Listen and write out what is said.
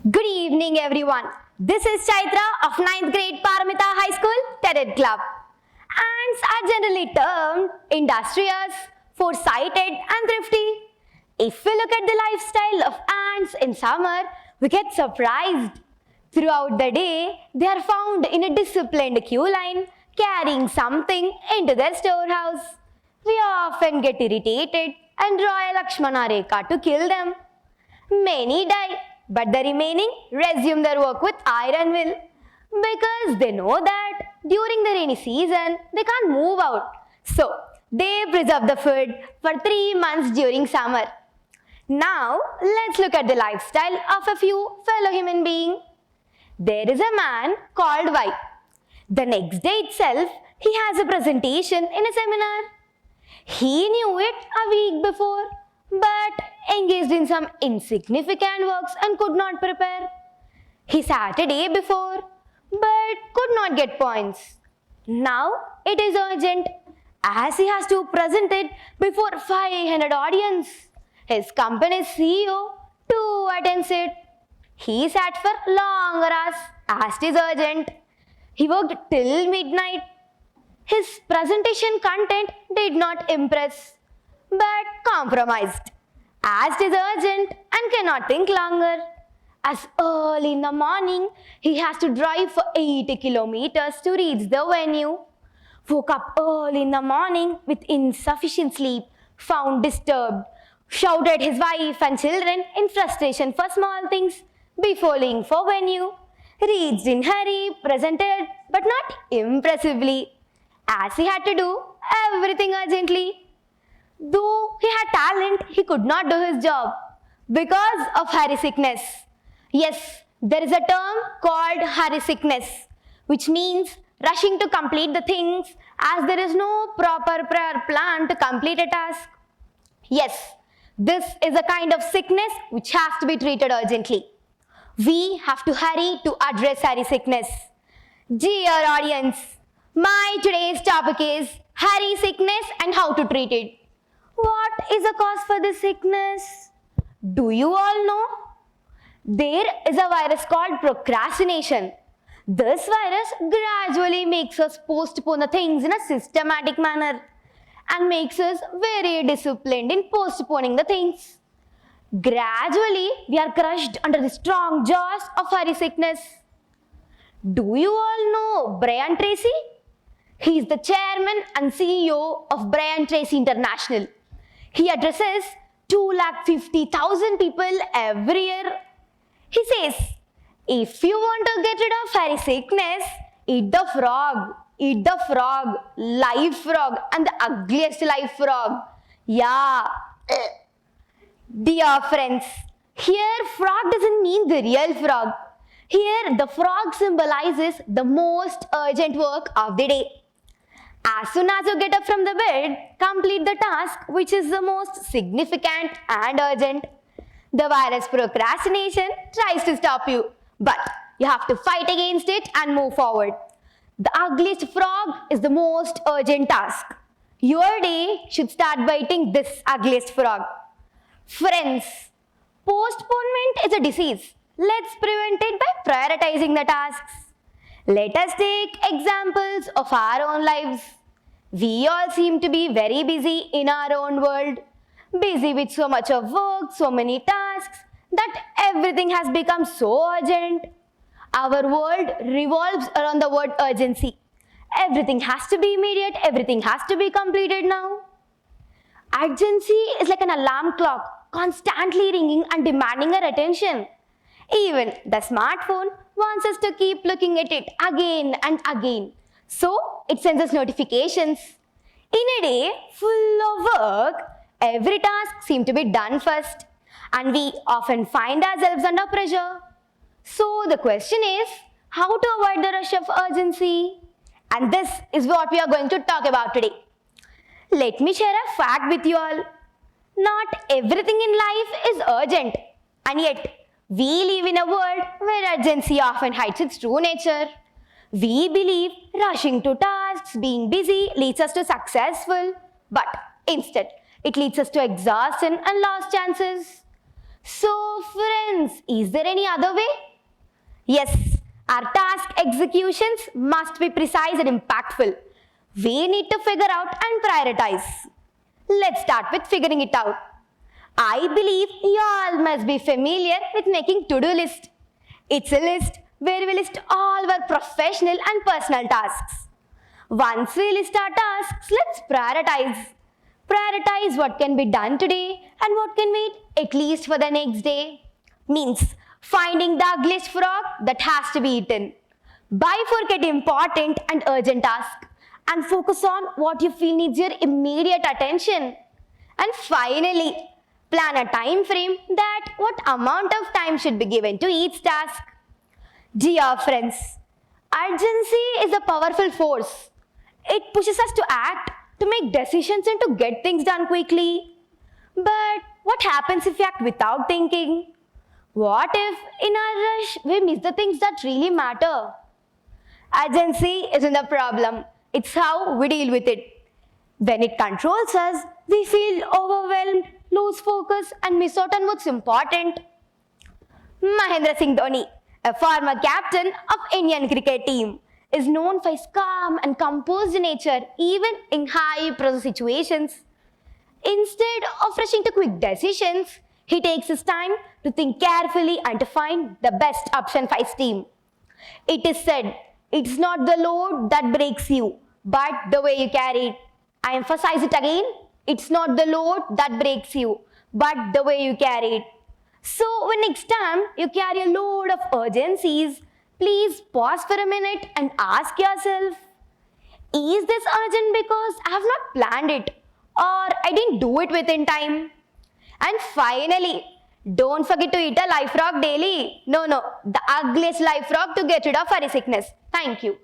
Good evening, everyone. This is Chaitra of 9th grade Paramita High School Terror Club. Ants are generally termed industrious, foresighted, and thrifty. If we look at the lifestyle of ants in summer, we get surprised. Throughout the day, they are found in a disciplined queue line, carrying something into their storehouse. We often get irritated and draw a Lakshmana Rekha to kill them. Many die, but the remaining resume their work with iron will because they know that during the rainy season they can't move out. So they preserve the food for 3 months during summer. Now let's look at the lifestyle of a few fellow human beings. There is a man called Y. The next day itself, he has a presentation in a seminar. He knew it a week before, but engaged in some insignificant works and could not prepare. He sat a day before, but could not get points. Now it is urgent, as he has to present it before 500 audience. His company's CEO too attends it. He sat for longer hours, as it is urgent. He worked till midnight. His presentation content did not impress, but compromised, as it is urgent and cannot think longer. As early in the morning, he has to drive for 80 kilometers to reach the venue. Woke up early in the morning with insufficient sleep, found disturbed, shouted at his wife and children in frustration for small things before leaving for venue. Reached in hurry, presented, but not impressively, as he had to do everything urgently. Though he had talent, he could not do his job because of hurry sickness. Yes, there is a term called hurry sickness, which means rushing to complete the things as there is no proper prior plan to complete a task. Yes, this is a kind of sickness which has to be treated urgently. We have to hurry to address hurry sickness. Dear audience, my today's topic is hurry sickness and how to treat it. What is the cause for this sickness? Do you all know? There is a virus called procrastination. This virus gradually makes us postpone the things in a systematic manner and makes us very disciplined in postponing the things. Gradually, we are crushed under the strong jaws of hurry sickness. Do you all know Brian Tracy? He is the chairman and CEO of Brian Tracy International. He addresses 250,000 people every year. He says, if you want to get rid of hurry sickness, eat the frog, live frog, and the ugliest live frog. Yeah. Dear friends, here frog doesn't mean the real frog. Here the frog symbolizes the most urgent work of the day. As soon as you get up from the bed, complete the task which is the most significant and urgent. The virus procrastination tries to stop you, but you have to fight against it and move forward. The ugliest frog is the most urgent task. Your day should start by eating this ugliest frog. Friends, postponement is a disease. Let's prevent it by prioritizing the tasks. Let us take examples of our own lives. We all seem to be very busy in our own world, busy with so much of work, so many tasks, that everything has become so urgent. Our world revolves around the word urgency. Everything has to be immediate, everything has to be completed now. Urgency is like an alarm clock, constantly ringing and demanding our attention. Even the smartphone wants us to keep looking at it again and again. So it sends us notifications. In a day full of work, every task seems to be done first, and we often find ourselves under pressure. So the question is, how to avoid the rush of urgency? And this is what we are going to talk about today. Let me share a fact with you all. Not everything in life is urgent, and yet we live in a world where urgency often hides its true nature. We believe rushing to tasks, being busy leads us to successful, but instead it leads us to exhaustion and lost chances. So friends, is there any other way? Yes, our task executions must be precise and impactful. We need to figure out and prioritize. Let's start with figuring it out. I believe you all must be familiar with making to-do list. It's a list where we list all our professional and personal tasks. Once we list our tasks, let's prioritize. Prioritize what can be done today and what can wait at least for the next day. Means finding the ugliest frog that has to be eaten. Bifurcate important and urgent tasks and focus on what you feel needs your immediate attention. And finally, plan a time frame that what amount of time should be given to each task. Dear friends, urgency is a powerful force. It pushes us to act, to make decisions and to get things done quickly. But what happens if we act without thinking? What if in our rush we miss the things that really matter? Urgency isn't the problem, it's how we deal with it. When it controls us, we feel overwhelmed, lose focus and miss out on what's important. Mahendra Singh Dhoni, a former captain of Indian cricket team, is known for his calm and composed nature even in high-pressure situations. Instead of rushing to quick decisions, he takes his time to think carefully and to find the best option for his team. It is said, it's not the load that breaks you, but the way you carry it. I emphasize it again, it's not the load that breaks you, but the way you carry it. So when next time you carry a load of urgencies, please pause for a minute and ask yourself, is this urgent because I have not planned it or I didn't do it within time? And finally, don't forget to eat a live frog daily. No, the ugliest live frog to get rid of furry sickness. Thank you.